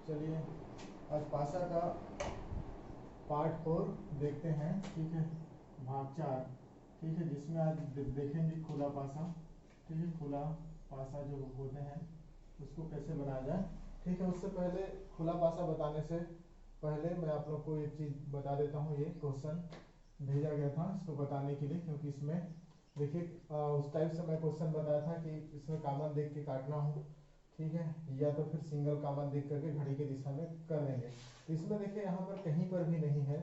चलिए आज पासा का पार्ट 4 देखते हैं। ठीक है, भाग 4। ठीक है, जिसमें आज देखेंगे खुला पासा। ठीक है, खुला पासा जो होते हैं उसको कैसे बनाया जाए। ठीक है, उससे पहले खुला पासा बताने से पहले मैं आप लोग को एक चीज़ बता देता हूँ। ये क्वेश्चन भेजा गया था इसको बताने के लिए, क्योंकि इसमें देखिए उस टाइप से मैं क्वेश्चन बताया था कि इसमें कॉमन देख के काटना हो। ठीक है, या तो फिर सिंगल कॉमन देख करके घड़ी की दिशा में कर देंगे। तो इसमें देखिए यहाँ पर कहीं पर भी नहीं है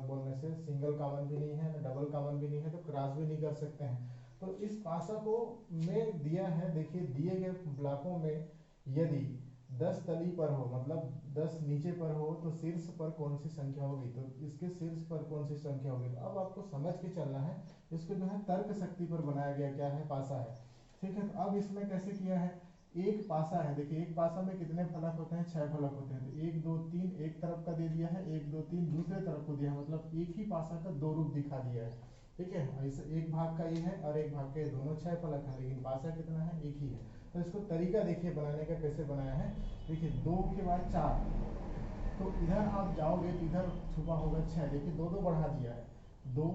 बोलने से सिंगल कॉमन भी नहीं है, डबल कॉमन भी नहीं है, तो क्रॉस भी नहीं कर सकते हैं। तो इस पासा को में दिया है, देखिए दिए गए ब्लॉकों में यदि 10 तली पर हो, मतलब 10 नीचे पर हो, तो शीर्ष पर कौन सी संख्या होगी, तो इसके शीर्ष पर कौन सी संख्या होगी। तो अब आपको समझ के चलना है। इसको जो है तर्क शक्ति पर बनाया गया क्या है, पासा है। ठीक है, तो अब इसमें कैसे किया है, एक पासा है। देखिए एक पासा में कितने फलक होते हैं, 6 फलक होते हैं। तो 1 2 3 एक तरफ का दे दिया है, 1 2 3 दूसरे तरफ को दिया है, मतलब एक ही पासा का दो रूप दिखा दिया है। ठीक है, ऐसे एक भाग का ये है और एक भाग का ये, दोनों 6 फलक है, लेकिन पासा कितना है, एक ही है। तो इसको तरीका देखिए बनाने का कैसे बनाया है। देखिए 2 के बाद 4, तो इधर आप जाओगे तो इधर छुपा होगा 6। देखिए दो दो बढ़ा दिया है, 2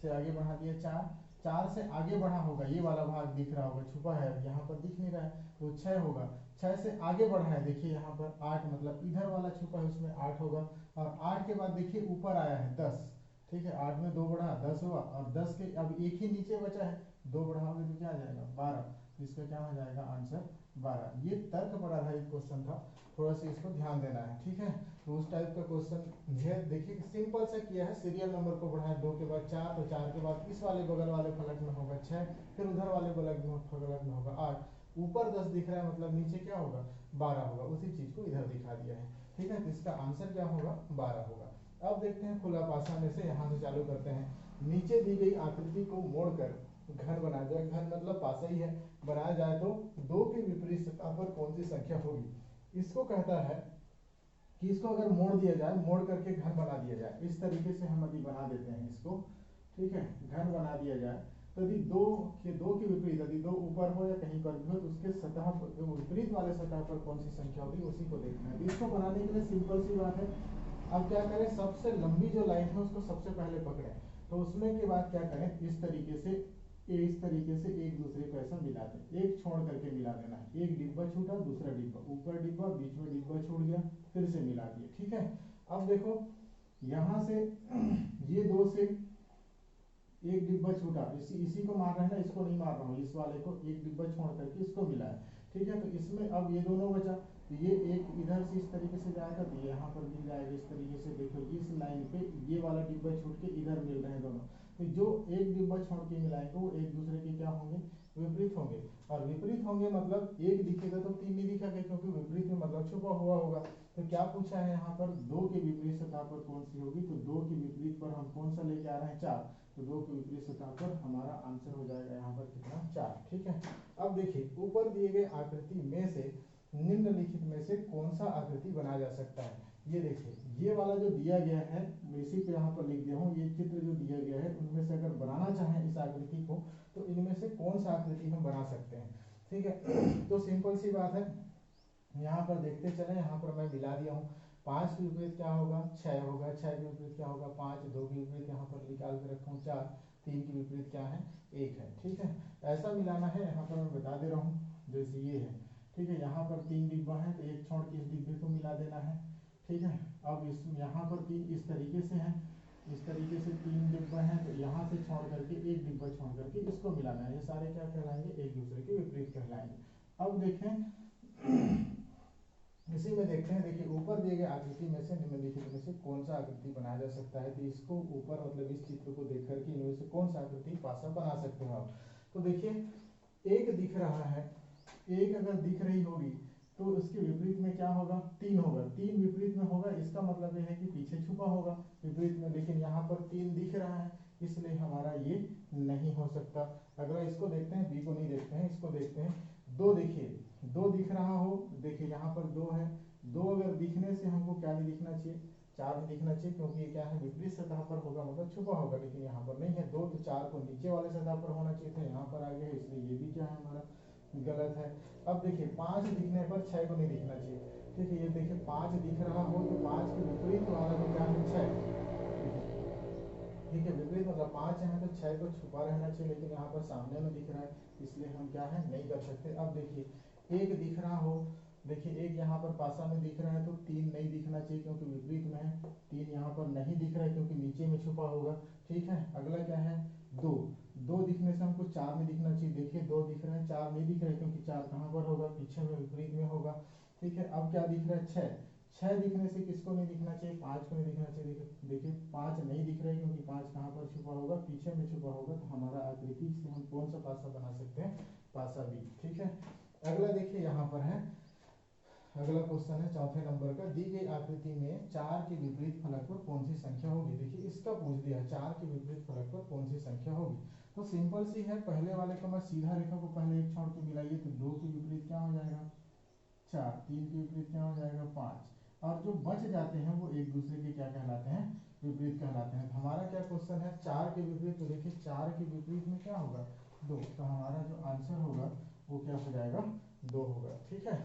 से आगे बढ़ा दिया 4, 4 से आगे बढ़ा होगा, ये वाला भाग दिख रहा होगा, छुपा है, अब यहाँ पर दिख नहीं रहा है तो 6 होगा। 6 से आगे बढ़ा है, देखिए यहाँ पर 8, मतलब इधर वाला छुपा है उसमें 8 होगा। और 8 के बाद देखिए ऊपर आया है 10। ठीक है, 8 में 2 बढ़ा 10 हुआ, और 10 के अब एक ही नीचे बचा है, 2 बढ़ाओगे तो क्या आ जाएगा 12। तो इसका क्या हो जाएगा आंसर 12। ये तर्क पर आधारित क्वेश्चन था, थोड़ा सा इसको ध्यान देना है। ठीक है, तो उस टाइप का क्वेश्चन है। देखिए सिंपल सा किया है, सीरियल नंबर को बढ़ाया 2 के बाद 4, तो 4 के बाद इस वाले बगल वाले फलक में होगा 6, फिर उधर वाले फलक में होगा 8, ऊपर 10 दिख रहा है, मतलब नीचे क्या होगा 12 होगा। उसी चीज को इधर दिखा दिया है। ठीक है, तो इसका आंसर क्या होगा 12 होगा। अब देखते हैं खुला पासा में से, यहाँ से चालू करते हैं। नीचे दी गई आकृति को मोड़कर घर बनाया जाए, घर मतलब पासा ही है, बनाया जाए तो 2 की विपरीत सतह पर कौन सी संख्या होगी। इसको कहता है कि इसको अगर मोड़ दिया जाए, मोड़ करके घर बना दिया जाए, इस तरीके से हम अभी बना देते हैं इसको। ठीक है, घर बना दिया जाए तो यदि दो के विपरीत, यदि 2 ऊपर हो या कहीं पर भी हो, तो उसके सतह पर जो विपरीत वाले सतह पर कौन सी संख्या होगी उसी को देखना है। इसको बनाने के लिए सिंपल सी बात है। अब क्या करें, सबसे लंबी जो लाइन है उसको सबसे पहले पकड़ें, तो उसमें के बाद क्या करें, इस तरीके से एक दूसरे को ऐसा मिला दें, एक छोड़ करके मिला देना है। एक डिब्बा छूटा, दूसरा डिब्बा, ऊपर डिब्बा, बीच में डिब्बा छूट गया, फिर से मिला दिया। ठीक है, अब देखो यहां से ये 2 से एक डिब्बा छूटा, इसी को मार रहे हैं ना, इसको नहीं मार रहा हूँ, इस वाले को एक डिब्बा छोड़ करके इसको मिला है। ठीक है, तो इसमें अब ये दोनों बचा, तो ये एक इधर से इस तरीके से जाएगा, तो यहाँ पर भी जाएगा इस तरीके से। देखो इस लाइन पे ये वाला डिब्बा छूट के इधर मिल रहे हैं दोनों, तो जो एक डिब्बा छोड़ के मिलाएंगे वो एक दूसरे के क्या होंगे, विपरीत होंगे। और विपरीत होंगे मतलब एक दिखेगा तो 3 नहीं दिखेगा, क्योंकि विपरीत में मतलब छुपा हुआ होगा। तो क्या पूछा है यहाँ पर, 2 के विपरीत सतह पर कौन सी होगी, तो 2 के विपरीत पर हम कौन सा लेके आ रहे हैं 4, तो 2 के विपरीत सतह पर हमारा आंसर हो जाएगा यहाँ पर कितना 4। ठीक है, अब देखिए ऊपर दिए गए आकृति में से निम्नलिखित में से कौन सा आकृति बनाया जा सकता है। ये देखिए ये वाला जो दिया गया है, इसी पे यहाँ पर लिख दिया हूँ, ये चित्र जो दिया गया है उनमें से अगर बनाना चाहें इस आकृति को, तो इनमें से कौन सा आकृति हम बना सकते हैं। ठीक है, तो सिंपल सी बात है, यहाँ पर देखते चले, यहाँ पर मैं मिला दिया हूँ। 5 के विपरीत क्या होगा 6 होगा, 6 के विपरीत क्या होगा 5, 2 के विपरीत यहाँ पर निकाल के रखा हूँ 4, 3 के विपरीत क्या है 1 है। ठीक है, ऐसा मिलाना है, यहाँ पर मैं बता दे रहा हूँ, जैसे ये है। ठीक है, यहाँ पर 3 डिब्बा है, तो एक छोड़ के इस डिब्बे को मिला देना है। ठीक है, अब इस यहाँ पर 3 इस तरीके से है, इस तरीके से 3 डिब्बा है, तो यहाँ से छोड़ करके एक डिब्बा छोड़ करके इसको मिलाना है। ये सारे क्या कहलाएंगे, एक दूसरे के विपरीत कहलाएंगे। अब देखें इसी में देखते हैं, देखिए ऊपर दिए गए आकृति में से निम्नलिखित में से कौन सा आकृति बनाया जा सकता है। तो इसको ऊपर मतलब इस चित्र को देख करके इनमें से कौन सा आकृति पासा बना सकते हो आप। तो देखिए एक दिख रहा है, एक अगर दिख रही होगी तो उसके विपरीत में क्या होगा 3 होगा, 3 विपरीत में होगा, इसका मतलब यह है कि पीछे छुपा होगा विपरीत में, लेकिन यहाँ पर 3 दिख रहा है, इसलिए हमारा ये नहीं हो सकता। अगला इसको देखते हैं, बी को नहीं देखते हैं, इसको देखते हैं। 2 देखिए 2 दिख रहा हो, देखिए यहाँ पर 2 है, 2 अगर दिखने से हमको क्या नहीं दिखना चाहिए 4 नहीं दिखना चाहिए, क्योंकि ये क्या है विपरीत सतह पर होगा, मतलब छुपा होगा, लेकिन यहाँ पर नहीं है 2, तो 4 को नीचे वाले सतह पर होना चाहिए था, यहाँ पर आ गया है, इसलिए ये भी क्या है हमारा गलत है। अब देखिए 5 दिखने पर 6 को नहीं दिखना चाहिए, ठीक है, ये देखिए 5 दिख रहा हो तो 5 के विपरीत वाला तो क्या है 6, ठीक है, विपरीत मतलब 5 है तो 6 तो छुपा रहना चाहिए, लेकिन यहाँ पर सामने में दिख रहा है, इसलिए हम क्या है नहीं कर सकते। अब देखिए एक दिख रहा हो, देखिए एक यहाँ पर पासा में दिख रहा है तो 3 नहीं दिखना चाहिए क्योंकि विपरीत में है, 3 यहाँ पर नहीं दिख रहा है क्योंकि नीचे में छुपा होगा, ठीक है। अगला क्या है 2, 2 दिखने से हमको 4 में दिखना चाहिए, देखिए 2 दिख रहे हैं 4 नहीं दिख रहा है क्योंकि 4 कहाँ पर होगा, पीछे में विपरीत में होगा, ठीक है। अब क्या दिख रहा है 6, 6 दिखने से किसको नहीं दिखना चाहिए, 5 को नहीं दिखना चाहिए, देखिए देखिए 5 नहीं दिख रहा है क्योंकि 5 कहाँ पर छुपा होगा, पीछे में छुपा होगा, तो हमारा आकृति से हम कौन सा पासा बना सकते हैं, पासा बी, ठीक है। अगला देखिए यहाँ पर है, अगला क्वेश्चन है चौथे नंबर का, दी गई आकृति में 4 के विपरीत फलक पर कौन सी संख्या होगी, देखिए इसका पूछ दिया है 4 के विपरीत फलक पर कौन सी संख्या होगी। तो सिंपल सी है, पहले वाले को मैं सीधा रेखा को पहले एक छोड़ के मिलाइए तो 2 के विपरीत क्या हो जाएगा 4, 3 के विपरीत क्या हो जाएगा 5, और जो बच जाते हैं वो एक दूसरे के क्या कहलाते हैं, विपरीत कहलाते हैं। तो हमारा क्या क्वेश्चन है 4 के विपरीत, तो देखिए 4 के विपरीत में क्या होगा 2, तो हमारा जो आंसर होगा वो क्या हो जाएगा 2 होगा, ठीक है।